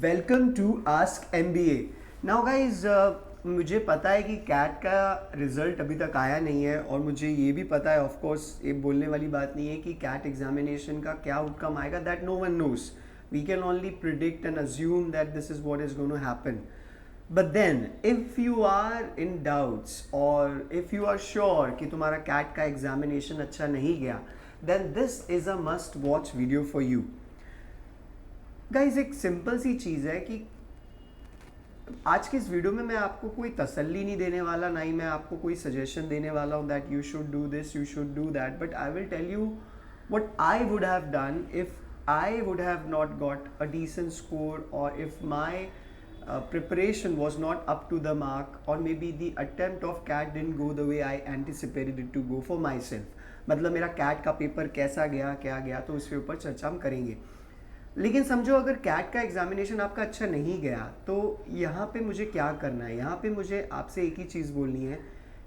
Welcome to ask MBA। Now guys, मुझे पता है कि कैट का रिजल्ट अभी तक आया नहीं है और मुझे ये भी पता है, ऑफ कोर्स ये बोलने वाली बात नहीं है कि कैट एग्जामिनेशन का क्या आउटकम आएगा। That no one knows. We can only predict and assume that this is what is going to happen. But then if you are in doubts और इफ़ यू आर श्योर कि तुम्हारा CAT का examination अच्छा नहीं गया, then this is a must watch video for you. Guys, एक simple सी चीज़ है कि आज के इस वीडियो में मैं आपको कोई तसल्ली नहीं देने वाला, ना ही मैं आपको कोई सजेशन देने वाला हूँ that you should do this, you should do that, but I will tell you what I would have done if I would have not got a decent score और if my preparation was not up to the mark, or maybe the attempt of CAT didn't go the way I anticipated it to go for myself। मतलब मेरा CAT का paper कैसा गया, क्या गया, तो उसके ऊपर चर्चा हम करेंगे। लेकिन समझो अगर कैट का एग्जामिनेशन आपका अच्छा नहीं गया तो यहाँ पे मुझे क्या करना है। यहाँ पे मुझे आपसे एक ही चीज़ बोलनी है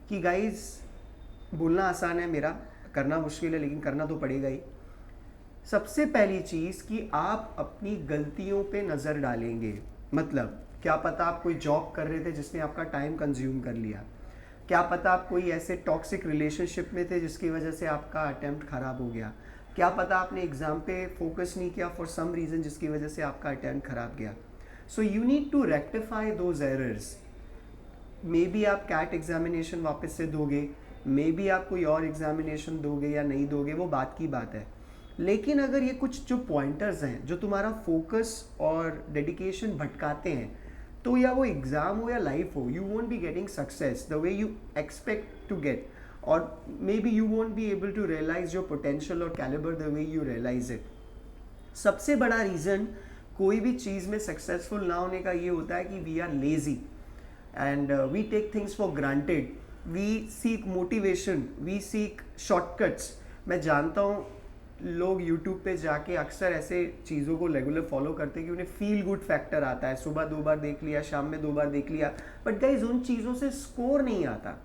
कि गाइस, बोलना आसान है, मेरा करना मुश्किल है, लेकिन करना तो पड़ेगा ही। सबसे पहली चीज़ कि आप अपनी गलतियों पे नज़र डालेंगे। मतलब क्या पता आप कोई जॉब कर रहे थे जिसने आपका टाइम कंज्यूम कर लिया, क्या पता आप कोई ऐसे टॉक्सिक रिलेशनशिप में थे जिसकी वजह से आपका अटेम्प्ट ख़राब हो गया, क्या पता आपने एग्ज़ाम पे फोकस नहीं किया फॉर सम रीज़न जिसकी वजह से आपका अटेम्प्ट ख़राब गया। So you need to rectify those errors. Maybe आप कैट एग्जामिनेशन वापस से दोगे, मे बी आप कोई और एग्जामिनेशन दोगे या नहीं दोगे, वो बात की बात है। लेकिन अगर ये कुछ जो पॉइंटर्स हैं जो तुम्हारा फोकस और डेडिकेशन भटकाते हैं, तो या वो एग्ज़ाम हो या लाइफ हो, you won't be getting success the way you expect to get, और maybe you won't be able to realise your potential और calibre the way you realise it. सबसे बड़ा रीज़न कोई भी चीज़ में सक्सेसफुल ना होने का ये होता है कि we are lazy and we take things for granted, we seek motivation, we seek shortcuts. मैं जानता हूँ लोग यूट्यूब पे जाके अक्सर ऐसे चीज़ों को रेगुलर फॉलो करते हैं कि उन्हें फील गुड फैक्टर आता है, सुबह 2 बार देख लिया, शाम में 2 बार देख लिया, बट गाइस उन चीज़ों से स्कोर नहीं आता।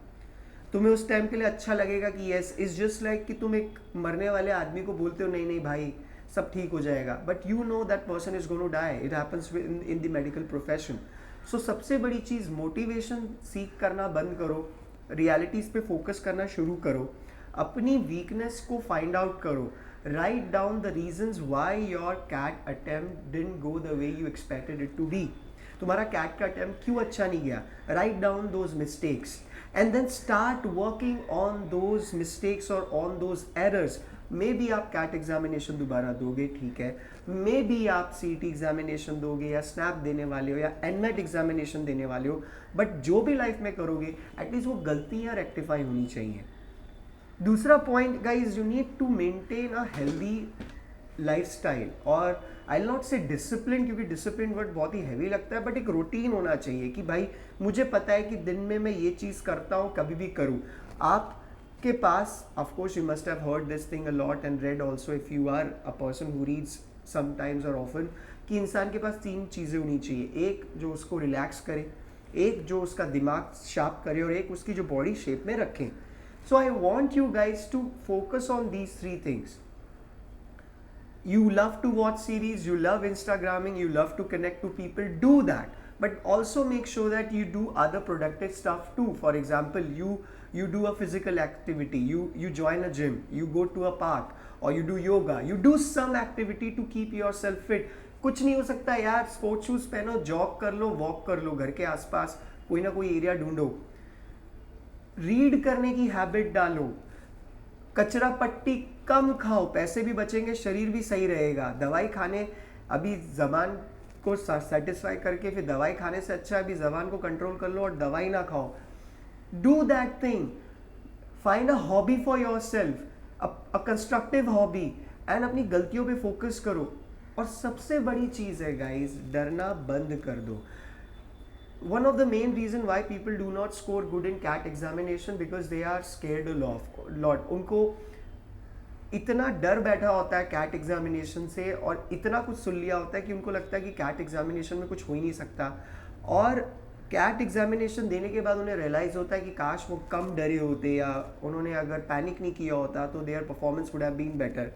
तुम्हें उस टाइम के लिए अच्छा लगेगा कि येस, इज जस्ट लाइक कि तुम एक मरने वाले आदमी को बोलते हो नहीं नहीं भाई सब ठीक हो जाएगा, but you know that person is going to die. It happens in the medical profession. So सबसे बड़ी चीज़, मोटिवेशन सीख करना बंद करो, रियलिटीज़ पे फोकस करना शुरू करो, अपनी वीकनेस को फाइंड आउट करो, write down the reasons why your CAT attempt didn't go the way you expected it to be. तुम्हारा कैट का अटेम्प्ट क्यों अच्छा नहीं गया, write down those mistakes and then start working on those mistakes or on those errors। May be आप CAT examination दोबारा दोगे, ठीक है, मे बी आप CET एग्जामिनेशन दोगे या स्नैप देने वाले हो या NMAT एग्जामिनेशन देने वाले हो, बट जो भी लाइफ में करोगे एटलीस्ट वो गलतियाँ रेक्टिफाई होनी चाहिए। दूसरा point guys, you need to maintain a healthy lifestyle, और I will not say discipline, क्योंकि डिसिप्लिन वर्ड बहुत ही हैवी लगता है, बट एक रूटीन होना चाहिए कि भाई मुझे पता है कि दिन में मैं ये चीज़ करता हूँ, कभी भी करूँ। आपके पास, of course you must have heard this thing a lot and read also if you are a person who reads sometimes और ऑफन, कि इंसान के पास 3 चीज़ें होनी चाहिए। एक जो उसको रिलैक्स करे, एक जो उसका दिमाग शार्प करे, और एक उसकी जो बॉडी शेप में रखें। So I want you guys to focus on these 3 things. You love to watch series, you love Instagramming, you love to connect to people, do that, but also make sure that you do other productive stuff too. For example, you do a physical activity, you join a gym, you go to a park, or you do yoga, you do some activity to keep yourself fit। कुछ नहीं हो सकता यार, sports shoes पहनो, jog कर लो, walk कर लो, घर के आसपास कोई ना कोई एरिया ढूंढो, रीड करने की हैबिट डालो, कचरा पट्टी कम खाओ, पैसे भी बचेंगे, शरीर भी सही रहेगा। दवाई खाने, अभी जबान को सेटिस्फाई करके फिर दवाई खाने से अच्छा है अभी जबान को कंट्रोल कर लो और दवाई ना खाओ। Do that thing, find a hobby for your self, a constructive hobby, and अपनी गलतियों पे फोकस करो। और सबसे बड़ी चीज़ है गाइज, डरना बंद कर दो। One of the main reason why people do not score good in CAT examination because they are scared a lot। उनको इतना डर बैठा होता है कैट एग्जामिनेशन से, और इतना कुछ सुन लिया होता है कि उनको लगता है कि कैट एग्जामिनेशन में कुछ हो ही नहीं सकता। और कैट एग्जामिनेशन देने के बाद उन्हें रियलाइज़ होता है कि काश वो कम डरे होते, या उन्होंने अगर पैनिक नहीं किया होता तो their performance would have been better.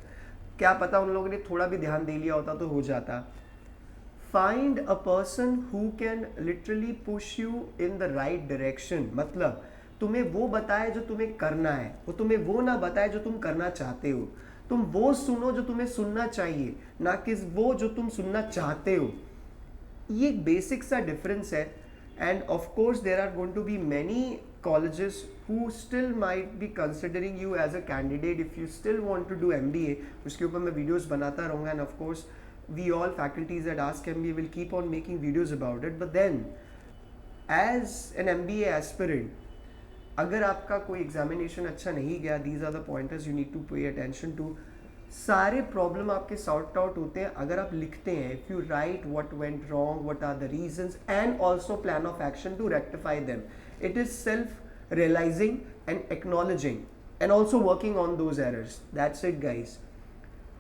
क्या पता उन लोगों ने थोड़ा भी ध्यान दे लिया होता तो हो जाता। find a person who can literally push you in the right direction. मतलब तुम्हें वो बताए जो तुम्हें करना है, वो तुम्हें वो ना बताए जो तुम करना चाहते हो. तुम वो सुनो जो तुम्हें सुनना चाहिए, ना कि वो जो तुम सुनना चाहते हो. ये एक बेसिक सा डिफरेंस है. And of course there are going to be many colleges who still might be considering you as a candidate if you still want to do MBA. उसके ऊपर मैं videos बनाता रहूँगा, and of course we all faculties at Ask MBA will keep on making videos about it. But then as an MBA aspirant, अगर आपका कोई examination अच्छा नहीं गया, these are the pointers you need to pay attention to. सारे problem आपके sort out होते हैं अगर आप लिखते हैं. If you write what went wrong, what are the reasons, and also plan of action to rectify them. It is self realising and acknowledging and also working on those errors. That's it guys.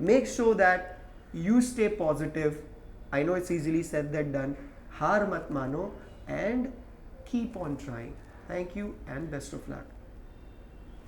Make sure that you stay positive. I know it's easily said that done. हार मत मानो and keep on trying. Thank you and best of luck.